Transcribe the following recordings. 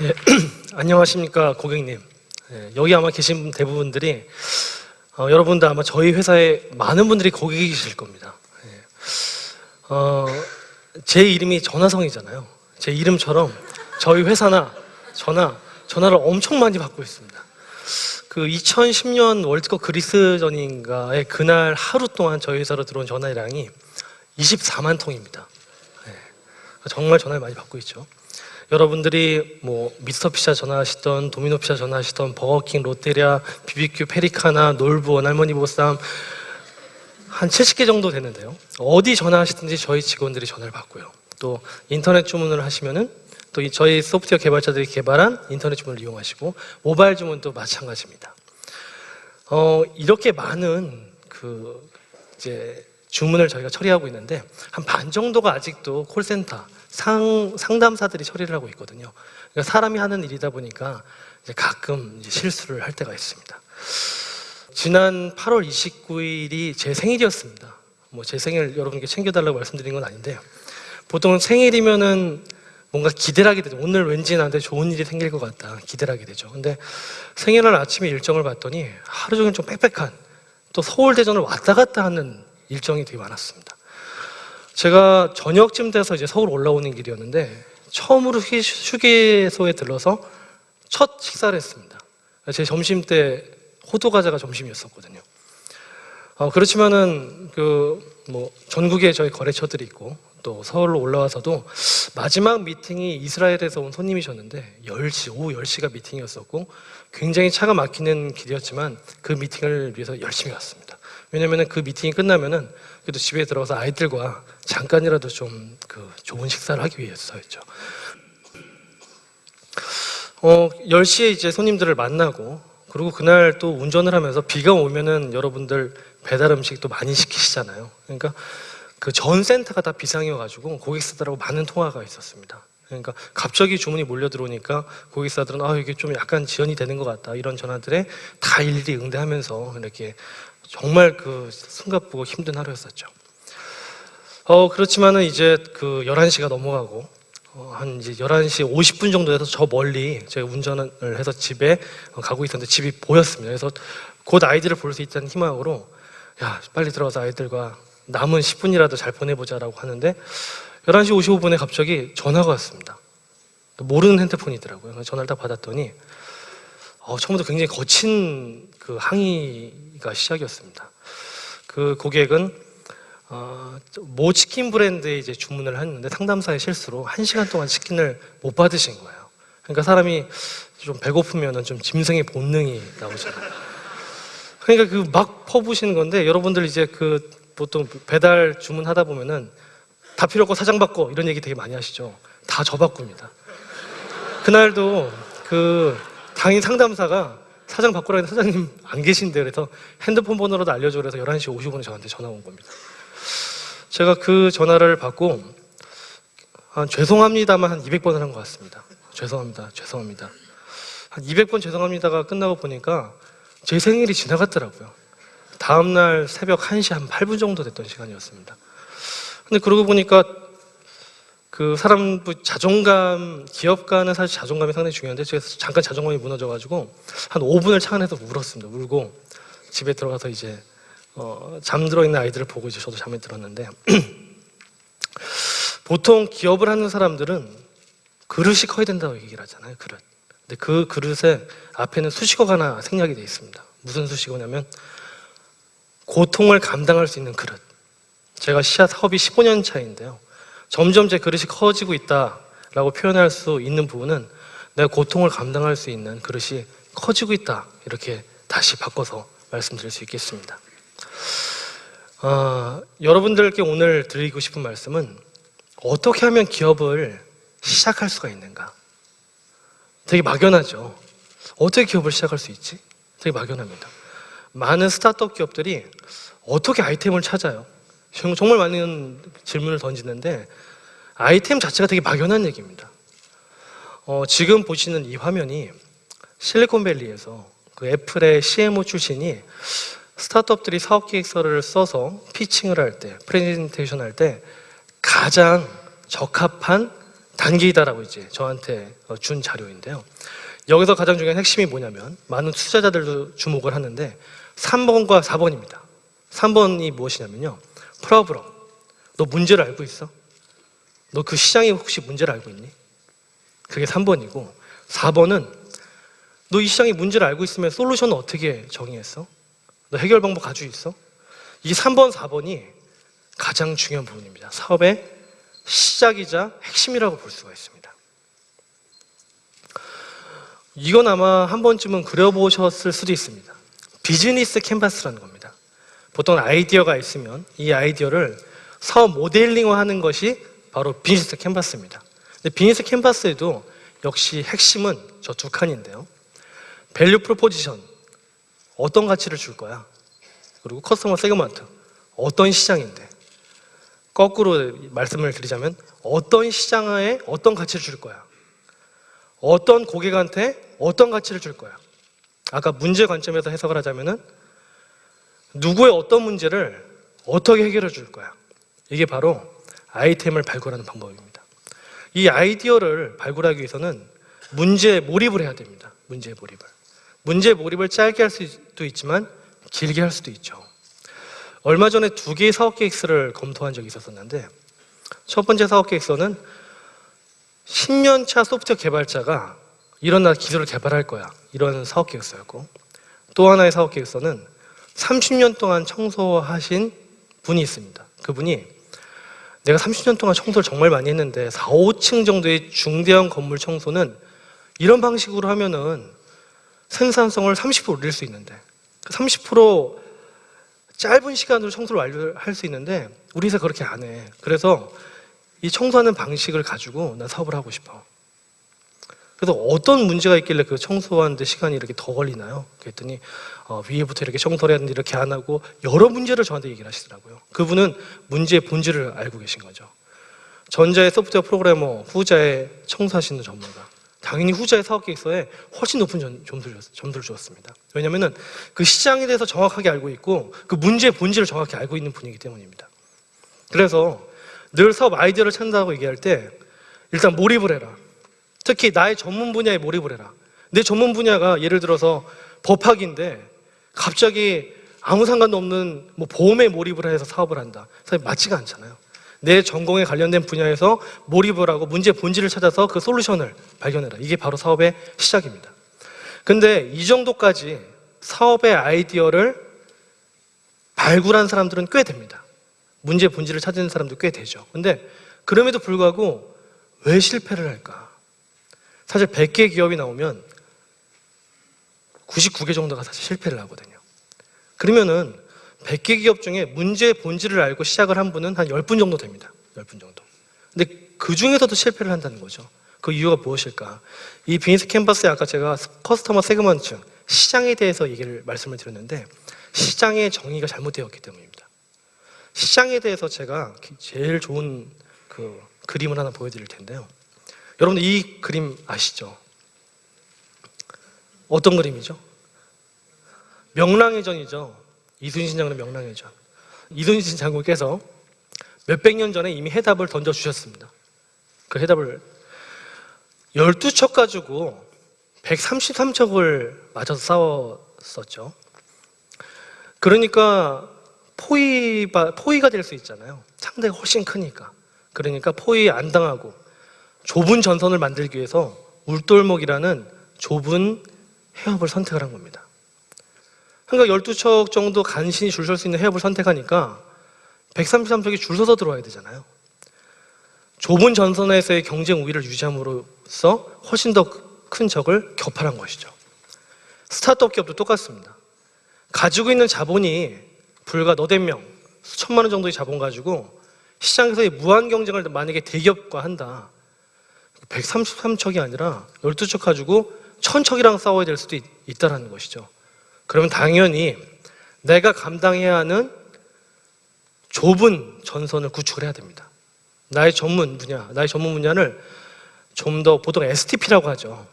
예, 안녕하십니까 고객님. 여기 아마 계신 대부분들이 여러분도 아마 저희 회사에 많은 분들이 고객이실 겁니다. 제 이름이 전화성이잖아요. 제 이름처럼 저희 회사나 전화를 엄청 많이 받고 있습니다. 그 2010년 월드컵 그리스전인가의 그날 하루 동안 저희 회사로 들어온 전화량이 24만 통입니다. 정말 전화를 많이 받고 있죠. 여러분들이 뭐 미스터피자 전화하시던, 도미노피자 전화하시던, 버거킹, 롯데리아, BBQ, 페리카나, 놀부, 원할머니 보쌈 한 70개 정도 되는데요. 어디 전화하시든지 저희 직원들이 전화를 받고요. 또 인터넷 주문을 하시면은 또 저희 소프트웨어 개발자들이 개발한 인터넷 주문을 이용하시고 모바일 주문도 마찬가지입니다. 이렇게 많은 이제 주문을 저희가 처리하고 있는데 한 반 정도가 아직도 콜센터 상담사들이 처리를 하고 있거든요. 그러니까 사람이 하는 일이다 보니까 이제 가끔 이제 실수를 할 때가 있습니다. 지난 8월 29일이 제 생일이었습니다. 뭐 제 생일 여러분께 챙겨달라고 말씀드린 건 아닌데, 보통 생일이면은 뭔가 기대를 하게 되죠. 오늘 왠지 나한테 좋은 일이 생길 것 같다, 기대를 하게 되죠. 근데 생일날 아침에 일정을 봤더니 하루 종일 좀 빽빽한, 또 서울 대전을 왔다 갔다 하는 일정이 되게 많았습니다. 제가 저녁쯤 돼서 이제 서울 올라오는 길이었는데 처음으로 휴게소에 들러서 첫 식사를 했습니다. 제 점심 때 호두 과자가 점심이었었거든요. 그렇지만은 뭐 전국에 저희 거래처들이 있고 또 서울로 올라와서도 마지막 미팅이 이스라엘에서 온 손님이셨는데 10시, 오후 10시가 미팅이었었고 굉장히 차가 막히는 길이었지만 그 미팅을 위해서 열심히 왔습니다. 왜냐면은 그 미팅이 끝나면은 그래도 집에 들어가서 아이들과 잠깐이라도 좀 좋은 식사를 하기 위해서였죠. 10시에 이제 손님들을 만나고, 그리고 그날 또 운전을 하면서 비가 오면은 여러분들 배달 음식 또 많이 시키시잖아요. 그러니까 그 전 센터가 다 비상이어가지고 고객사들하고 많은 통화가 있었습니다. 그러니까 갑자기 주문이 몰려 들어오니까 고객사들은 이게 좀 약간 지연이 되는 것 같다, 이런 전화들에 다 일일이 응대하면서 이렇게 정말 숨가쁘고 힘든 하루였었죠. 그렇지만은 이제 11시가 넘어가고 한 이제 11시 50분 정도 돼서 저 멀리 제가 운전을 해서 집에 가고 있었는데 집이 보였습니다. 그래서 곧 아이들을 볼 수 있다는 희망으로 야, 빨리 들어가서 아이들과 남은 10분이라도 잘 보내보자라고 하는데 11시 55분에 갑자기 전화가 왔습니다. 모르는 핸드폰이더라고요. 전화를 딱 받았더니 처음부터 굉장히 거친 항의가 시작이었습니다. 그 고객은 모 치킨 브랜드에 이제 주문을 했는데 상담사의 실수로 1시간 동안 치킨을 못 받으신 거예요. 그러니까 사람이 좀 배고프면은 좀 짐승의 본능이 나오잖아요. 그러니까 막 퍼부시는 건데, 여러분들 이제 보통 배달 주문하다 보면은 다 필요 없고 사장 바꿔 이런 얘기 되게 많이 하시죠. 다 저 바꿉니다. 그날도 당인 상담사가 사장 바꾸라 했는데 사장님 안 계신데, 그래서 핸드폰 번호라도 알려줘 그래서 11시 55분에 저한테 전화 온 겁니다. 제가 그 전화를 받고 죄송합니다만 한 200번을 한 것 같습니다. 죄송합니다. 한 200번 죄송합니다가 끝나고 보니까 제 생일이 지나갔더라고요. 다음날 새벽 1시 한 8분 정도 됐던 시간이었습니다. 근데 그러고 보니까 사람 자존감, 기업가는 사실 자존감이 상당히 중요한데 제가 잠깐 자존감이 무너져가지고 한 5분을 차 안에서 울었습니다. 울고 집에 들어가서 이제 잠들어 있는 아이들을 보고 이제 저도 잠에 들었는데 보통 기업을 하는 사람들은 그릇이 커야 된다고 얘기를 하잖아요. 그릇. 근데 그 그릇에 앞에는 수식어가 하나 생략이 되어 있습니다. 무슨 수식어냐면 고통을 감당할 수 있는 그릇. 제가 시아 사업이 15년 차인데요. 점점 제 그릇이 커지고 있다라고 표현할 수 있는 부분은 내가 고통을 감당할 수 있는 그릇이 커지고 있다, 이렇게 다시 바꿔서 말씀드릴 수 있겠습니다. 여러분들께 오늘 드리고 싶은 말씀은 어떻게 하면 기업을 시작할 수가 있는가? 되게 막연하죠. 어떻게 기업을 시작할 수 있지? 되게 막연합니다. 많은 스타트업 기업들이 어떻게 아이템을 찾아요? 정말 많은 질문을 던지는데 아이템 자체가 되게 막연한 얘기입니다. 지금 보시는 이 화면이 실리콘밸리에서 애플의 CMO 출신이 스타트업들이 사업계획서를 써서 피칭을 할 때, 프레젠테이션 할 때 가장 적합한 단계이다라고 이제 저한테 준 자료인데요. 여기서 가장 중요한 핵심이 뭐냐면 많은 투자자들도 주목을 하는데 3번과 4번입니다. 3번이 무엇이냐면요. 프로블럼. 너 문제를 알고 있어? 너 그 시장에 혹시 문제를 알고 있니? 그게 3번이고 4번은 너 이 시장에 문제를 알고 있으면 솔루션은 어떻게 정의했어? 너 해결 방법 가지고 있어? 이 3번, 4번이 가장 중요한 부분입니다. 사업의 시작이자 핵심이라고 볼 수가 있습니다. 이건 아마 한 번쯤은 그려보셨을 수도 있습니다. 비즈니스 캔버스라는 겁니다. 보통 아이디어가 있으면 이 아이디어를 사업 모델링화하는 것이 바로 비즈니스 캔버스입니다. 근데 비즈니스 캔버스에도 역시 핵심은 저 두 칸인데요. 밸류 프로포지션, 어떤 가치를 줄 거야? 그리고 커스터머 세그먼트, 어떤 시장인데? 거꾸로 말씀을 드리자면 어떤 시장에 어떤 가치를 줄 거야? 어떤 고객한테 어떤 가치를 줄 거야? 아까 문제 관점에서 해석을 하자면은 누구의 어떤 문제를 어떻게 해결해 줄 거야? 이게 바로 아이템을 발굴하는 방법입니다. 이 아이디어를 발굴하기 위해서는 문제에 몰입을 해야 됩니다. 문제에 몰입을. 문제에 몰입을 짧게 할 수도 있지만 길게 할 수도 있죠. 얼마 전에 2개의 사업 계획서를 검토한 적이 있었는데 첫 번째 사업 계획서는 10년 차 소프트웨어 개발자가 이런 기술을 개발할 거야. 이런 사업 계획서였고 또 하나의 사업 계획서는 30년 동안 청소하신 분이 있습니다. 그분이 내가 30년 동안 청소를 정말 많이 했는데 4, 5층 정도의 중대형 건물 청소는 이런 방식으로 하면은 생산성을 30% 올릴 수 있는데 30% 짧은 시간으로 청소를 완료할 수 있는데 우리 회사 그렇게 안 해. 그래서 이 청소하는 방식을 가지고 난 사업을 하고 싶어. 그래서 어떤 문제가 있길래 그 청소하는데 시간이 이렇게 더 걸리나요? 그랬더니 위에부터 이렇게 청소를 했는데 이렇게 안 하고 여러 문제를 저한테 얘기를 하시더라고요. 그분은 문제의 본질을 알고 계신 거죠. 전자의 소프트웨어 프로그래머, 후자의 청소하시는 전문가. 당연히 후자의 사업 계획서에 훨씬 높은 점수를 주었습니다. 왜냐하면 그 시장에 대해서 정확하게 알고 있고 그 문제의 본질을 정확히 알고 있는 분이기 때문입니다. 그래서 늘 사업 아이디어를 찾는다고 얘기할 때 일단 몰입을 해라. 특히 나의 전문 분야에 몰입을 해라. 내 전문 분야가 예를 들어서 법학인데 갑자기 아무 상관도 없는 보험에 몰입을 해서 사업을 한다. 사실 맞지가 않잖아요. 내 전공에 관련된 분야에서 몰입을 하고 문제의 본질을 찾아서 그 솔루션을 발견해라. 이게 바로 사업의 시작입니다. 근데 이 정도까지 사업의 아이디어를 발굴한 사람들은 꽤 됩니다. 문제의 본질을 찾는 사람도 꽤 되죠. 근데 그럼에도 불구하고 왜 실패를 할까? 사실 100개 기업이 나오면 99개 정도가 사실 실패를 하거든요. 그러면은 100개 기업 중에 문제의 본질을 알고 시작을 한 분은 한 10분 정도 됩니다. 10분 정도. 근데 그 중에서도 실패를 한다는 거죠. 그 이유가 무엇일까? 이 비즈니스 캔버스에 아까 제가 커스터머 세그먼트, 시장에 대해서 말씀을 드렸는데 시장의 정의가 잘못되었기 때문입니다. 시장에 대해서 제가 제일 좋은 그 그림을 하나 보여드릴 텐데요. 여러분들 이 그림 아시죠? 어떤 그림이죠? 명랑해전이죠. 이순신 장군의 명랑해전. 이순신 장군께서 몇백 년 전에 이미 해답을 던져주셨습니다. 그 해답을 12척 가지고 133척을 맞아서 싸웠었죠. 그러니까 포위가 될 수 있잖아요. 상대가 훨씬 크니까. 그러니까 포위 안 당하고 좁은 전선을 만들기 위해서 울돌목이라는 좁은 해협을 선택을 한 겁니다. 그러니까 12척 정도 간신히 줄 설 수 있는 해협을 선택하니까 133척이 줄 서서 들어와야 되잖아요. 좁은 전선에서의 경쟁 우위를 유지함으로써 훨씬 더 큰 적을 격파한 것이죠. 스타트업 기업도 똑같습니다. 가지고 있는 자본이 불과 너댓 명, 수천만 원 정도의 자본 가지고 시장에서의 무한 경쟁을 만약에 대기업과 한다. 133척이 아니라 12척 가지고 1000척이랑 싸워야 될 수도 있다는 것이죠. 그러면 당연히 내가 감당해야 하는 좁은 전선을 구축을 해야 됩니다. 나의 전문 분야를 좀 더 보통 STP라고 하죠.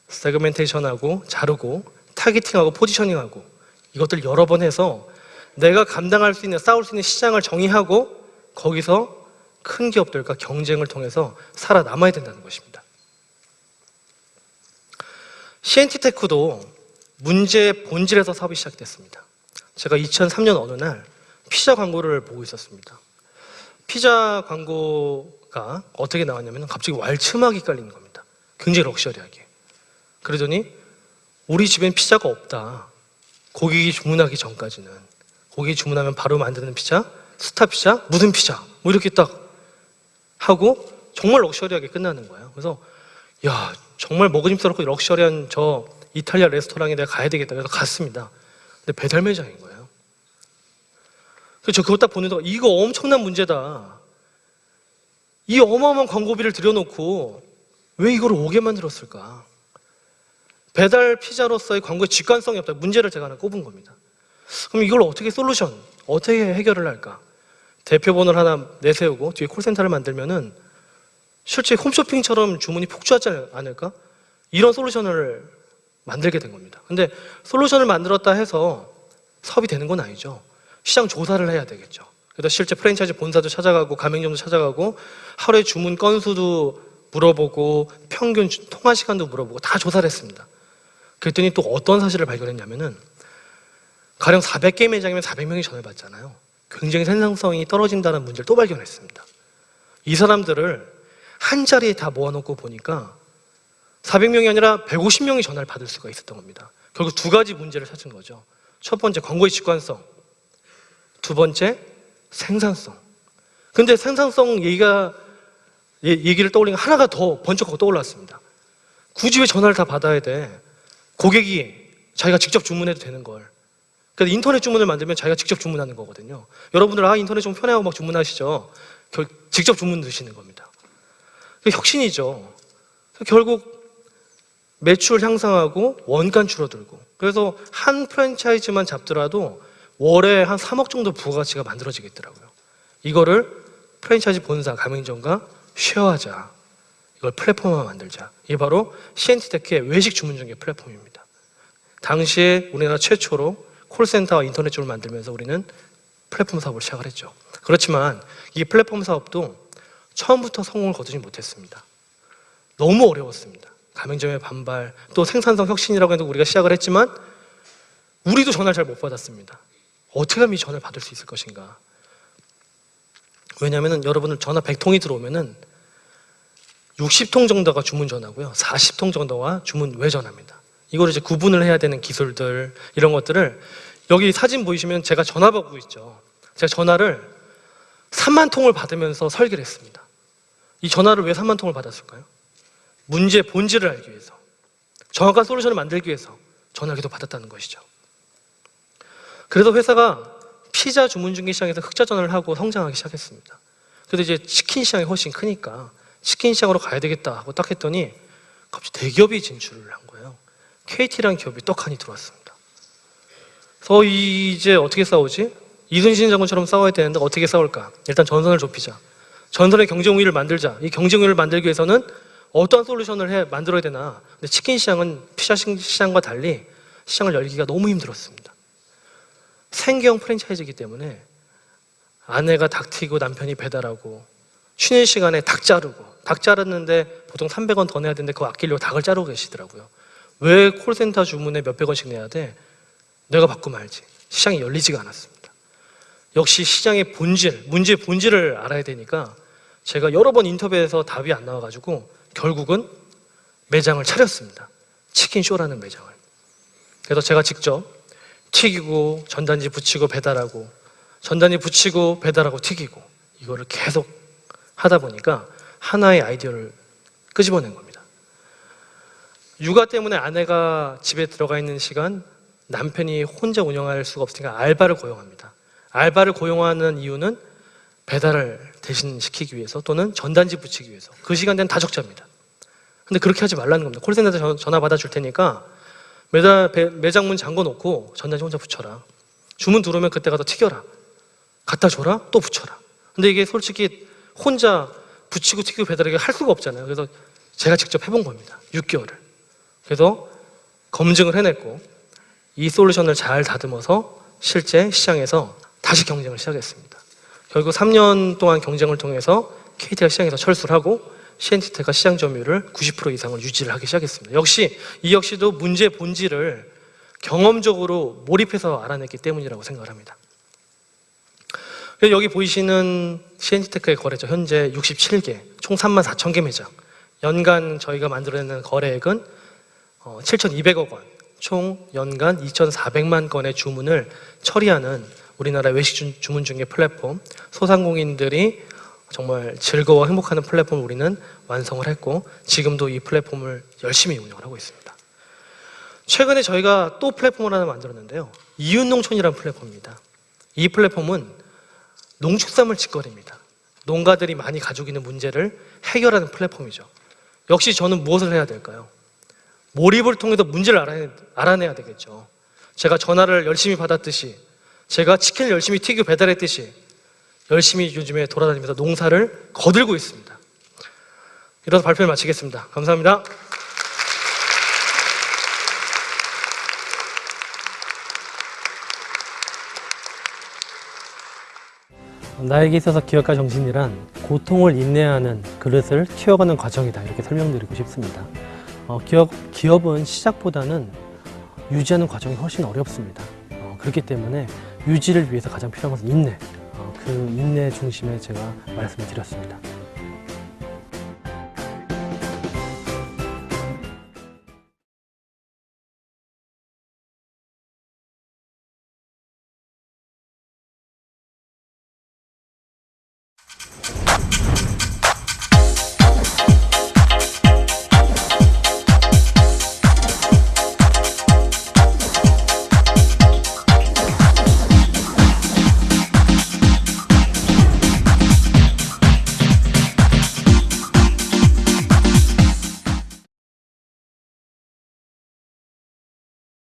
세그멘테이션하고 자르고 타겟팅하고 포지셔닝하고 이것들 여러 번 해서 내가 감당할 수 있는 싸울 수 있는 시장을 정의하고 거기서 큰 기업들과 경쟁을 통해서 살아남아야 된다는 것입니다. CNT테크도 문제의 본질에서 사업이 시작됐습니다. 제가 2003년 어느 날 피자 광고를 보고 있었습니다. 피자 광고가 어떻게 나왔냐면 갑자기 왈츠음악이 깔리는 겁니다. 굉장히 럭셔리하게. 그러더니 우리 집엔 피자가 없다. 고객이 주문하기 전까지는. 고객이 주문하면 바로 만드는 피자, 스타 피자, 무슨 피자 뭐 이렇게 딱 하고 정말 럭셔리하게 끝나는 거예요. 그래서 야, 정말 먹음직스럽고 럭셔리한 저 이탈리아 레스토랑에 내가 가야 되겠다. 그래서 갔습니다. 근데 배달 매장인 거예요. 그래서 저 그거 딱 보는 동안 이거 엄청난 문제다. 이 어마어마한 광고비를 들여놓고 왜 이걸 오게 만들었을까? 배달 피자로서의 광고의 직관성이 없다. 문제를 제가 하나 꼽은 겁니다. 그럼 이걸 어떻게 어떻게 해결을 할까? 대표번호를 하나 내세우고 뒤에 콜센터를 만들면은 실제 홈쇼핑처럼 주문이 폭주하지 않을까? 이런 솔루션을 만들게 된 겁니다. 근데 솔루션을 만들었다 해서 사업이 되는 건 아니죠. 시장 조사를 해야 되겠죠. 그래서 실제 프랜차이즈 본사도 찾아가고 가맹점도 찾아가고 하루에 주문 건수도 물어보고 평균 통화 시간도 물어보고 다 조사를 했습니다. 그랬더니 또 어떤 사실을 발견했냐면은 가령 400개 매장이면 400명이 전화를 받잖아요. 굉장히 생산성이 떨어진다는 문제를 또 발견했습니다. 이 사람들을 한 자리에 다 모아놓고 보니까 400명이 아니라 150명이 전화를 받을 수가 있었던 겁니다. 결국 두 가지 문제를 찾은 거죠. 첫 번째 광고의 직관성, 두 번째 생산성. 근데 생산성 얘기를 떠올리면 하나가 더 번쩍하고 떠올랐습니다. 굳이 왜 전화를 다 받아야 돼? 고객이 자기가 직접 주문해도 되는 걸. 그래서 인터넷 주문을 만들면 자기가 직접 주문하는 거거든요. 여러분들 인터넷 좀 편해하고 막 주문하시죠. 직접 주문 넣으시는 겁니다. 혁신이죠. 결국 매출 향상하고 원가 줄어들고, 그래서 한 프랜차이즈만 잡더라도 월에 한 3억 정도 부가가치가 만들어지겠더라고요. 이거를 프랜차이즈 본사 가맹점과 쉐어하자. 이걸 플랫폼화 만들자. 이게 바로 CNT테크의 외식 주문 중개 플랫폼입니다. 당시에 우리나라 최초로 콜센터와 인터넷 쪽을 만들면서 우리는 플랫폼 사업을 시작을 했죠. 그렇지만 이 플랫폼 사업도 처음부터 성공을 거두지 못했습니다. 너무 어려웠습니다. 가맹점의 반발, 또 생산성 혁신이라고 해서 우리가 시작을 했지만 우리도 전화를 잘 못 받았습니다. 어떻게 하면 이 전화를 받을 수 있을 것인가? 왜냐하면 여러분들 전화 100통이 들어오면은 60통 정도가 주문 전화고요, 40통 정도가 주문 외 전화입니다. 이걸 이제 구분을 해야 되는 기술들, 이런 것들을 여기 사진 보이시면 제가 전화 받고 있죠. 제가 전화를 3만 통을 받으면서 설계를 했습니다. 이 전화를 왜 3만 통을 받았을까요? 문제의 본질을 알기 위해서, 정확한 솔루션을 만들기 위해서 전화를 계속 받았다는 것이죠. 그래서 회사가 피자 주문 중개 시장에서 흑자 전환을 하고 성장하기 시작했습니다. 그래서 이제 치킨 시장이 훨씬 크니까 치킨 시장으로 가야 되겠다 하고 딱 했더니 갑자기 대기업이 진출을 한 거예요. KT라는 기업이 떡하니 들어왔습니다. 그래서 이제 어떻게 싸우지? 이순신 장군처럼 싸워야 되는데 어떻게 싸울까? 일단 전선을 좁히자. 전선의 경쟁 우위를 만들자. 이 경쟁 우위를 만들기 위해서는 어떤 솔루션을 만들어야 되나? 근데 치킨 시장은 피자 시장과 달리 시장을 열기가 너무 힘들었습니다. 생계형 프랜차이즈이기 때문에 아내가 닭 튀고 남편이 배달하고 쉬는 시간에 닭 자르는데 보통 300원 더 내야 되는데 그거 아끼려고 닭을 자르고 계시더라고요. 왜 콜센터 주문에 몇백 원씩 내야 돼? 내가 받고 말지. 시장이 열리지가 않았습니다. 역시 시장의 본질, 문제의 본질을 알아야 되니까 제가 여러 번 인터뷰에서 답이 안 나와가지고 결국은 매장을 차렸습니다. 치킨쇼라는 매장을. 그래서 제가 직접 튀기고 전단지 붙이고 배달하고, 전단지 붙이고 배달하고 튀기고, 이거를 계속 하다 보니까 하나의 아이디어를 끄집어낸 겁니다. 육아 때문에 아내가 집에 들어가 있는 시간, 남편이 혼자 운영할 수가 없으니까 알바를 고용합니다. 알바를 고용하는 이유는 배달을 대신 시키기 위해서, 또는 전단지 붙이기 위해서. 그 시간대는 다 적자입니다. 근데 그렇게 하지 말라는 겁니다. 콜센터에서 전화 받아줄 테니까 매장 문 잠궈 놓고 전단지 혼자 붙여라. 주문 들어오면 그때 가서 튀겨라. 갖다 줘라. 또 붙여라. 근데 이게 솔직히 혼자 붙이고 튀기고 배달하기 할 수가 없잖아요. 그래서 제가 직접 해본 겁니다. 6개월을. 그래서 검증을 해냈고 이 솔루션을 잘 다듬어서 실제 시장에서 다시 경쟁을 시작했습니다. 결국 3년 동안 경쟁을 통해서 KT가 시장에서 철수를 하고 CNTT가 시장 점유율을 90% 이상을 유지를 하기 시작했습니다. 이 역시도 문제의 본질을 경험적으로 몰입해서 알아냈기 때문이라고 생각을 합니다. 여기 보이시는 CNTT의 거래처 현재 67개, 총 34,000개 매장, 연간 저희가 만들어내는 거래액은 7,200억 원, 총 연간 2,400만 건의 주문을 처리하는 우리나라 외식 주문 중개 플랫폼, 소상공인들이 정말 즐거워 행복하는 플랫폼을 우리는 완성을 했고 지금도 이 플랫폼을 열심히 운영을 하고 있습니다. 최근에 저희가 또 플랫폼을 하나 만들었는데요. 이웃농촌이라는 플랫폼입니다. 이 플랫폼은 농축산물 직거래입니다. 농가들이 많이 가지고 있는 문제를 해결하는 플랫폼이죠. 역시 저는 무엇을 해야 될까요? 몰입을 통해서 문제를 알아내야 되겠죠. 제가 전화를 열심히 받았듯이, 제가 치킨을 열심히 튀겨 배달했듯이 열심히 요즘에 돌아다니면서 농사를 거들고 있습니다. 이로써 발표를 마치겠습니다. 감사합니다. 나에게 있어서 기업가 정신이란 고통을 인내하는 그릇을 키워가는 과정이다, 이렇게 설명드리고 싶습니다. 기업은 시작보다는 유지하는 과정이 훨씬 어렵습니다. 그렇기 때문에 유지를 위해서 가장 필요한 것은 인내, 그 인내 중심에 제가 말씀을 드렸습니다.